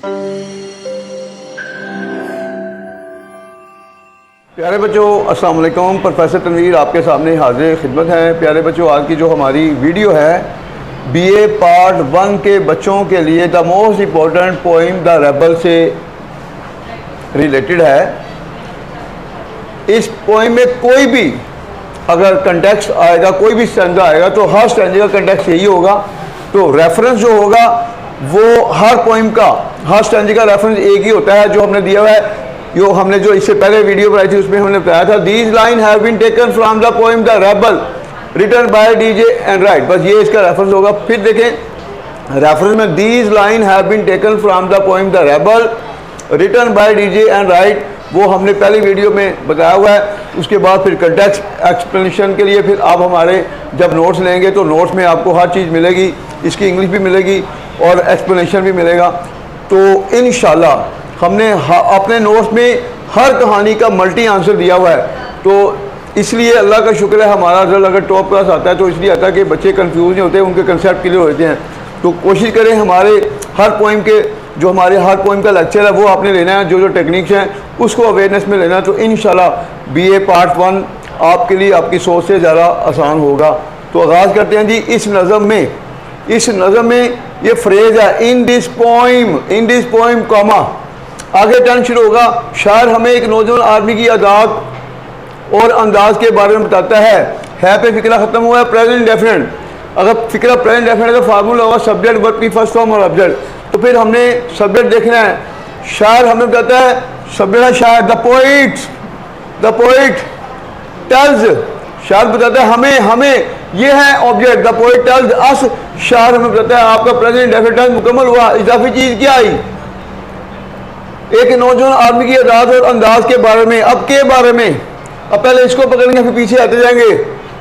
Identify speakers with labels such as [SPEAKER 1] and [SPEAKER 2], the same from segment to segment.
[SPEAKER 1] प्यारे बच्चों, अस्सलाम वालेकुम। प्रोफेसर तनवीर आपके सामने हाजिर खिदमत हैं। प्यारे बच्चों, आज की जो हमारी वीडियो है बीए पार्ट 1 के बच्चों के लिए the most important poem the rebel से रिलेटेड है। इस पोइम में कोई भी अगर कंटेक्स्ट आएगा, कोई भी स्टैंजा आएगा, तो हर स्टैंजे का कंटेक्स्ट यही होगा। तो रेफरेंस जो होगा वो हर पोइम का, हर स्टैंजे का रेफरेंस एक ही होता है जो हमने दिया हुआ है। जो हमने जो इससे पहले वीडियो बनाई थी उसमें हमने बताया था these line have been taken from the poem the rebel written by DJ Enright. बस ये इसका रेफरेंस होगा। फिर देखें रेफरेंस में these line have been taken from the poem the rebel written by DJ Enright, वो हमने पहली वीडियो में बताया हुआ है। उसके बाद फिर कंटेक्स्ट एक्सप्लेनेशन के लिए फिर आप हमारे जब नोट्स लेंगे तो नोट्स में आपको हर चीज़ मिलेगी, इसकी इंग्लिश भी मिलेगी और एक्सप्लेनेशन भी मिलेगा। तो इंशाल्लाह हमने अपने नोट्स में हर कहानी का मल्टी आंसर दिया हुआ है। तो इसलिए अल्लाह का शुक्र है हमारा रिजल्ट अगर टॉप क्लास आता है तो इसलिए आता है कि बच्चे कंफ्यूज नहीं होते, उनके कंसेप्ट क्लियर होते हैं। तो कोशिश करें हमारे हर पोइम के जो हमारे हर पोइम का लेक्चर है वो आपने लेना है, जो टेक्निक्स हैं उसको अवेयरनेस में लेना है। तो इंशाल्लाह बीए पार्ट 1 आपके लिए आपकी सोच से ज़्यादा आसान होगा। तो आगाज़ करते हैं जी। इस नज़म में ये फ्रेज है इन दिस पोइम कॉमा, आगे टर्न शुरू होगा। शायर हमें एक नौजवान आदमी की आदात और अंदाज के बारे में बताता है पे फिक्रा ख़त्म हुआ है, प्रेजेंट डेफिनेट। अगर फिक्रा प्रेजेंट डेफिनेट का फार्मूला होगा सब्जेक्ट वर्ब की फर्स्ट फॉर्म और ऑब्जेक्ट। तो फिर हमने सब्जेक्ट देखना है। शायर हमें बताता है, सब्जेक्ट है शायर, द पोइट टेल्स, शायर बताता है हमें ये है object, the poet tells us, शायर हमें बताता है आपका प्रेजेंट डेफिनेट मुकम्मल हुआ। इजाफी चीज़ क्या आई? एक नौजवान आदमी की अदात और अंदाज के बारे में। अब के बारे में, अब पहले इसको पकड़ेंगे फिर पीछे आते जाएंगे।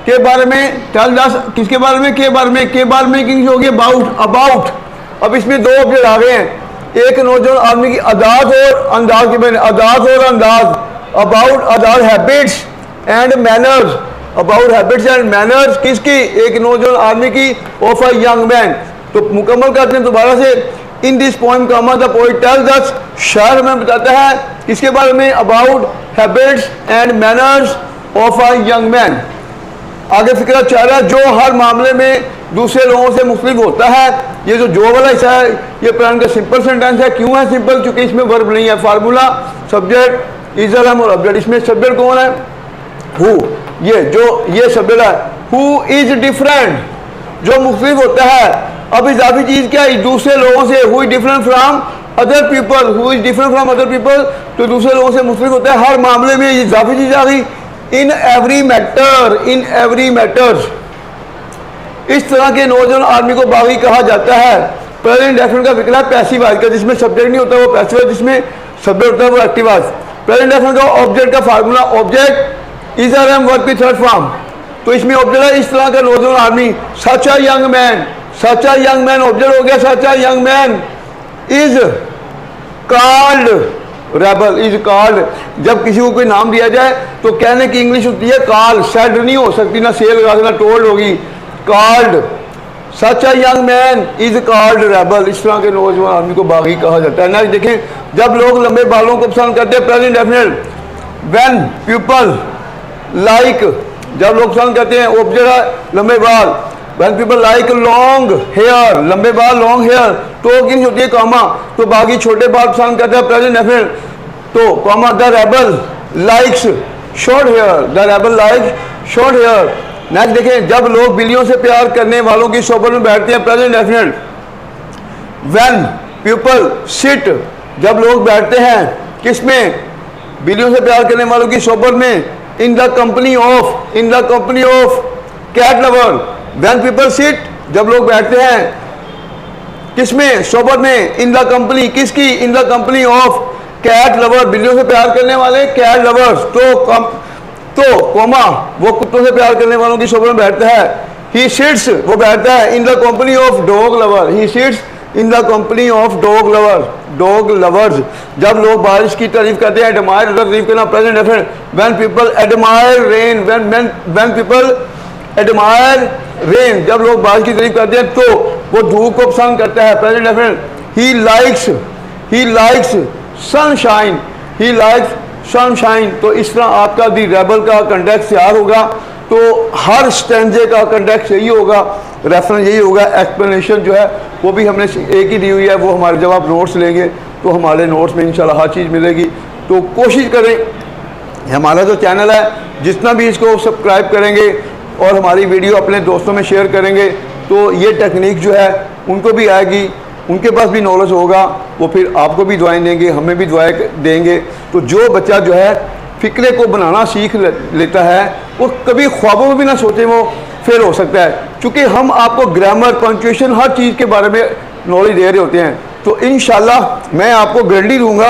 [SPEAKER 1] के बारे में, टेल अस, किसके बारे में? के बारे में की होगी अबाउट। अब इसमें दो ऑब्जेक्ट आ गए हैं। एक नौजवान आदमी की अदात और अंदाज के बारे में, अदात और अंदाज, अबाउट अदात habits and manners, about habits and manners किसकी? एक नौजवान आदमी की, ऑफ अ यंग मैन। तो मुकम्मल करते हैं दोबारा से। In this poem comma the poet tells us, शायर हमें बताता है किसके बारे में? About habits and manners of a young man. आगे फिक्रा चाह रहा है जो हर मामले में दूसरे लोगों से मुख्तलिफ होता है। ये जो वाला हिस्सा है ये प्लान का सिंपल सेंटेंस है। क्यों है सिंपल? क्योंकि इसमें वर्ब नहीं है। फार्मूला सब्जेक्ट इज और ऑब्जेक्ट। इसमें सब्जेक्ट कौन है? हु। ये सब्जेक्ट है। हु इज डिफरेंट, जो मुख्तलिफ होता है। अब इजाफी चीज क्या है? दूसरे लोगों से। Who is different from other people, who is different from other people, तो दूसरे लोगों से मुख्तलिफ होता है हर मामले में। ये इजाफी चीज आ गई। इन एवरी मैटर, इस तरह के नौजवान आदमी को बागी कहा जाता है। प्रेजेंट डेफिनेट का फिक्र है पैसिव वॉइस का, जिसमें सब्जेक्ट नहीं होता वो पैसिव है, जिसमें सब्जेक्ट होता है वो एक्टिव वॉइस। प्रेजेंट डेफिनेट का ऑब्जेक्ट का formula object is R M verb की थर्ड फॉर्म। तो इसमें ऑब्जेक्ट है इस तरह का नौजवान आदमी। Such a young man object हो गया। Such a young man is called rebel, is called. जब किसी को कोई नाम दिया जाए तो कहने की इंग्लिश होती है कॉल, सेड नहीं हो सकती, ना सेल लगा देना, टोल्ड होगी। Called, such a young man is called rebel. इस तरह के नौजवान आदमी को बागी कहा जाता है। नेक्स्ट देखें, जब लोग लंबे बालों को पसंद करते हैं, present definite. When people like, जब लोग पसंद करते हैं ऑब्जेक्ट है लंबे बाल। When people like long hair, लंबे बाल लॉन्ग हेयर, तो किन होती है कॉमा, तो बाकी छोटे बाल पसंद करते हैं प्रेजेंट डेफिनेट। तो comma the rebel likes short hair, the rebel likes short hair. Next देखें, जब लोग बिल्लियों से प्यार करने वालों की सोबत में बैठते हैं, present definite. When people sit, जब लोग बैठते हैं किसमें? बिल्लियों से प्यार करने वालों की सोबत में। In the company of cat lover. When people sit, जब लोग बैठते हैं किसमें? सोबत में। इन द कंपनी किसकी? In the company of cat lover, बिल्लियों से प्यार करने वाले कैट लवर्स। तो कॉमा वो कुत्तों से प्यार करने वालों की सोबत में बैठता है। ही सिट्स, वो बैठता है इन the company of dog lover. He sits in the company of dog lovers. जब लोग बारिश की तारीफ करते हैं, एडमायर तारीफ करना present definite. When people admire rain, when people admire rain, जब लोग बारिश की तारीफ करते हैं तो वो धूप को पसंद करता है, present definite. He likes he likes sunshine, he likes sunshine. तो इस तरह आपका दी रेबल का कंटेक्स्ट तैयार होगा। तो हर स्टैंजे का कंटेक्स्ट यही होगा, रेफरेंस यही होगा। एक्सप्लेनेशन जो है वो भी हमने एक ही दी हुई है, वो हमारे जब आप नोट्स लेंगे तो हमारे नोट्स में इंशाल्लाह हर चीज़ मिलेगी। तो कोशिश करें हमारा जो चैनल है जितना भी इसको सब्सक्राइब करेंगे और हमारी वीडियो अपने दोस्तों में शेयर करेंगे तो ये टेक्निक जो है उनको भी आएगी, उनके पास भी नॉलेज होगा, वो फिर आपको भी दुआएं देंगे, हमें भी दुआएं देंगे। तो जो बच्चा जो है फ़िक्रे को बनाना सीख लेता है वो कभी ख्वाबों में भी ना सोचे वो फेल हो सकता है, क्योंकि हम आपको ग्रामर, पंक्चुएशन, हर चीज़ के बारे में नॉलेज दे रहे होते हैं। तो इंशाल्लाह मैं आपको गारंटी दूंगा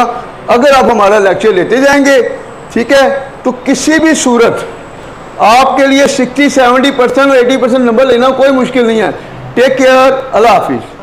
[SPEAKER 1] अगर आप हमारा लेक्चर लेते जाएंगे, ठीक है, तो किसी भी सूरत आपके लिए 60-70% और 80% नंबर लेना कोई मुश्किल नहीं है। टेक केयर, अल्लाह हाफिज़।